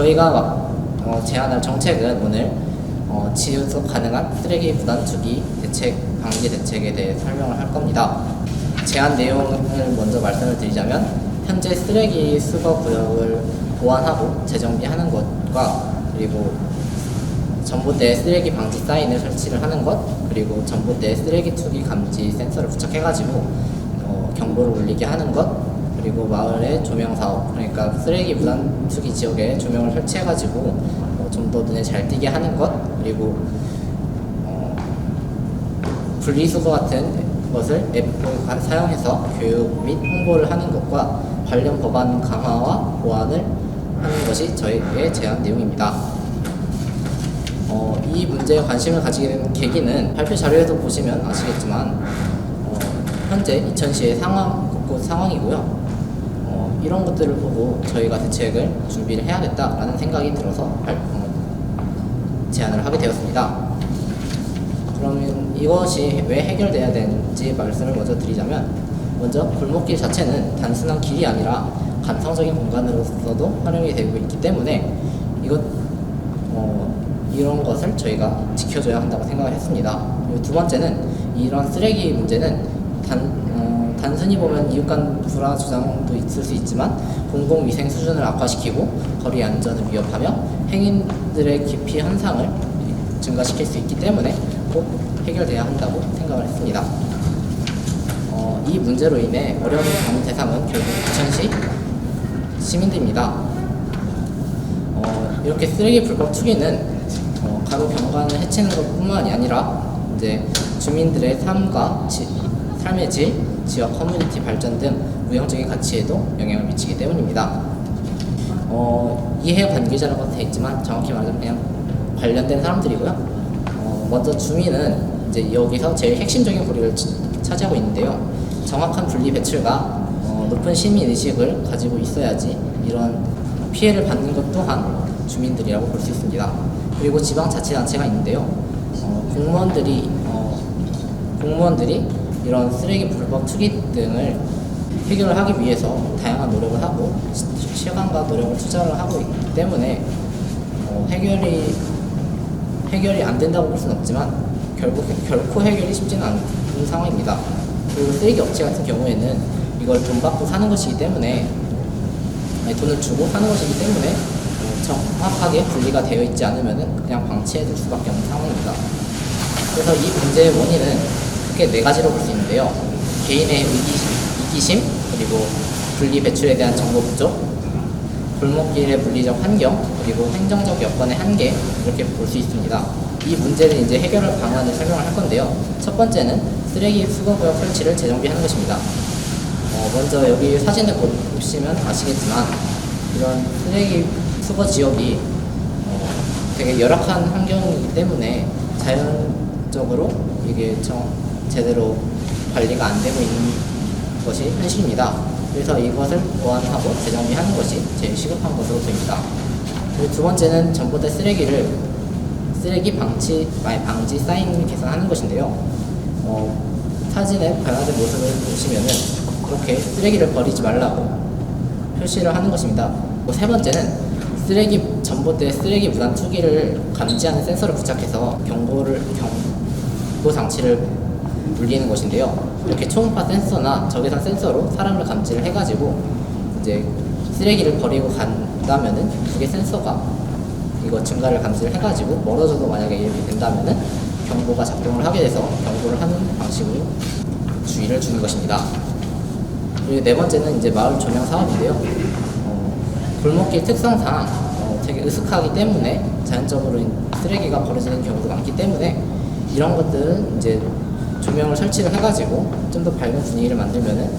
저희가 제안할 정책은 오늘 지속 가능한 쓰레기 무단 투기 대책, 방지 대책에 대해 설명을 할 겁니다. 제안 내용을 먼저 말씀을 드리자면, 현재 쓰레기 수거 구역을 보완하고 재정비하는 것과, 그리고 전봇대에 쓰레기 방지 사인을 설치를 하는 것, 그리고 전봇대에 쓰레기 투기 감지 센서를 부착해가지고 경보를 울리게 하는 것, 그리고 마을의 조명 사업, 그러니까 쓰레기 무단 투기 지역에 조명을 설치해가지고 좀 더 눈에 잘 띄게 하는 것, 그리고 분리수거 같은 것을 앱을 사용해서 교육 및 홍보를 하는 것과 관련 법안 강화와 보완을 하는 것이 저희의 제안 내용입니다. 이 문제에 관심을 가지게 된 계기는 발표 자료에도 보시면 아시겠지만 현재 이천시의 곳곳 상황이고요. 이런 것들을 보고 저희가 대책을 준비를 해야겠다라는 생각이 들어서 제안을 하게 되었습니다. 그러면 이것이 왜 해결돼야 되는지 말씀을 먼저 드리자면, 먼저 골목길 자체는 단순한 길이 아니라 감성적인 공간으로서도 활용이 되고 있기 때문에 이런 것을 저희가 지켜줘야 한다고 생각을 했습니다. 그리고 두 번째는, 이런 쓰레기 문제는 단순히 보면 이웃 간 불화 주장도 있을 수 있지만 공공위생 수준을 악화시키고 거리 안전을 위협하며 행인들의 기피 현상을 증가시킬 수 있기 때문에 꼭 해결돼야 한다고 생각을 했습니다. 이 문제로 인해 어려움을 겪는 대상은 결국 부천시 시민들입니다. 이렇게 쓰레기 불법 투기는 가로 경관을 해치는 것뿐만이 아니라 이제 주민들의 삶의 질, 지역 커뮤니티 발전 등 무형적인 가치에도 영향을 미치기 때문입니다. 이해 관계자라고 되어 있지만 정확히 말하자면 그냥 관련된 사람들이고요. 먼저 주민은 이제 여기서 제일 핵심적인 고리를 차지하고 있는데요. 정확한 분리 배출과 높은 시민 의식을 가지고 있어야지 이런 피해를 받는 것 또한 주민들이라고 볼 수 있습니다. 그리고 지방자치단체가 있는데요. 공무원들이 이런 쓰레기 불법 투기 등을 해결을 하기 위해서 다양한 노력을 하고 시간과 노력을 투자를 하고 있기 때문에 해결이 안 된다고 볼 수는 없지만 결코 해결이 쉽지는 않은 상황입니다. 그리고 쓰레기 업체 같은 경우에는 이걸 돈 받고 사는 것이기 때문에, 돈을 주고 사는 것이기 때문에 정확하게 분리가 되어 있지 않으면 그냥 방치해 둘 수밖에 없는 상황입니다. 그래서 이 문제의 원인은 크게 네 가지로 볼 수 있는데요. 개인의 이기심, 그리고 분리 배출에 대한 정보 부족, 골목길의 물리적 환경, 그리고 행정적 여건의 한계, 이렇게 볼 수 있습니다. 이 문제는 이제 해결할 방안을 설명을 할 건데요. 첫 번째는 쓰레기 수거구역 설치를 재정비하는 것입니다. 먼저 여기 사진을 보시면 아시겠지만 이런 쓰레기 수거 지역이 되게 열악한 환경이기 때문에 자연적으로 이게 제대로 관리가 안 되고 있는 것이 현실입니다. 그래서 이것을 보완하고 재정비하는 것이 제일 시급한 것으로 보입니다. 그리고 두 번째는 전봇대 쓰레기 방지 사인을 개선하는 것인데요. 사진에 변화된 모습을 보시면은 이렇게 쓰레기를 버리지 말라고 표시를 하는 것입니다. 세 번째는 전봇대 쓰레기 무단 투기를 감지하는 센서를 부착해서 경보 장치를 울리는 것인데요. 이렇게 초음파 센서나 적외선 센서로 사람을 감지를 해가지고 이제 쓰레기를 버리고 간다면은 그게 센서가 이거 증가를 감지를 해가지고 멀어져도 만약에 이렇게 된다면은 경보가 작동을 하게 돼서 경고를 하는 방식으로 주의를 주는 것입니다. 그리고 네 번째는 이제 마을 조명 사업인데요. 골목길 특성상 되게 으슥하기 때문에 자연적으로 쓰레기가 버려지는 경우도 많기 때문에 이런 것들은 이제 조명을 설치를 해가지고 좀 더 밝은 분위기를 만들면은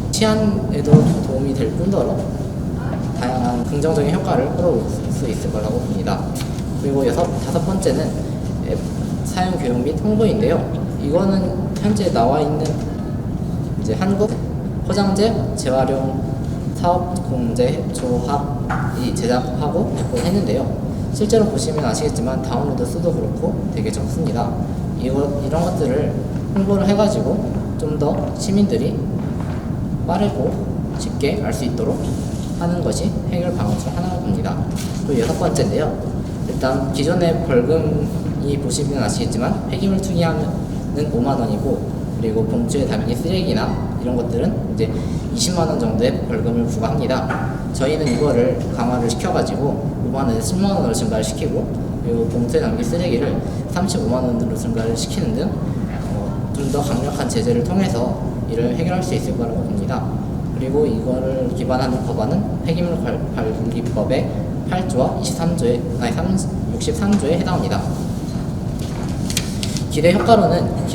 치안에도 도움이 될 뿐더러 다양한 긍정적인 효과를 끌어올 수 있을 거라고 봅니다. 그리고 다섯 번째는 앱 사용 교육 및 홍보인데요. 이거는 현재 나와 있는 이제 한국 포장재 재활용 사업공제 조합이 제작하고 배포했는데요. 실제로 보시면 아시겠지만 다운로드 수도 그렇고 되게 적습니다. 이런 것들을 홍보를 해가지고 좀 더 시민들이 빠르고 쉽게 알 수 있도록 하는 것이 해결 방안 중 하나라고 봅니다. 또 6번째인데요. 일단 기존의 벌금이 보시면 아시겠지만 폐기물 투기하는 5만 원이고, 그리고 봉투에 담긴 쓰레기나 이런 것들은 이제 20만 원 정도의 벌금을 부과합니다. 저희는 이거를 강화를 시켜가지고 5만 원에서 10만 원으로 증가를 시키고, 그리고 봉투에 담긴 쓰레기를 35만 원으로 증가를 시키는 등 좀 더 강력한 제재를 통해서 이를 해결할 수 있을 거라고 봅니다. 그리고 이거를 기반하는 법안은 폐기물 관리법의 8조와 63조에 해당합니다. 기대 효과로는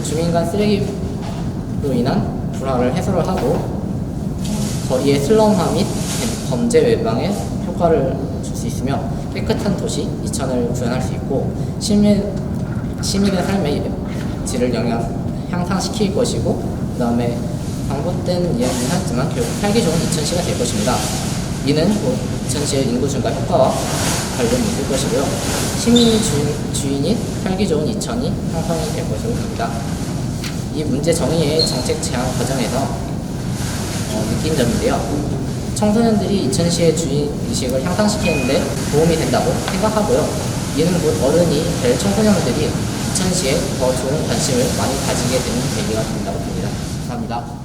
주민 간 쓰레기로 인한 불화를 해소를 하고, 거리의 슬럼화 및 범죄 예방에 효과를 줄 수 있으며, 깨끗한 도시 이천을 구현할 수 있고, 시민의 삶의 질을 향상시킬 것이고, 그 다음에 반복된 이야기는 하지만 결국 살기 좋은 이천시가 될 것입니다. 이는 이천시의 인구 증가 효과와 관련이 있을 것이고요. 시민이 주인인 살기 좋은 이천이 형성이 될 것으로 봅니다. 이 문제 정의의 정책 제안 과정에서 느낀 점인데요. 청소년들이 이천시의 주인의식을 향상시키는 데 도움이 된다고 생각하고요. 이는 곧 어른이 될 청소년들이 이천시에 더 좋은 관심을 많이 가지게 되는 계기가 된다고 봅니다. 감사합니다.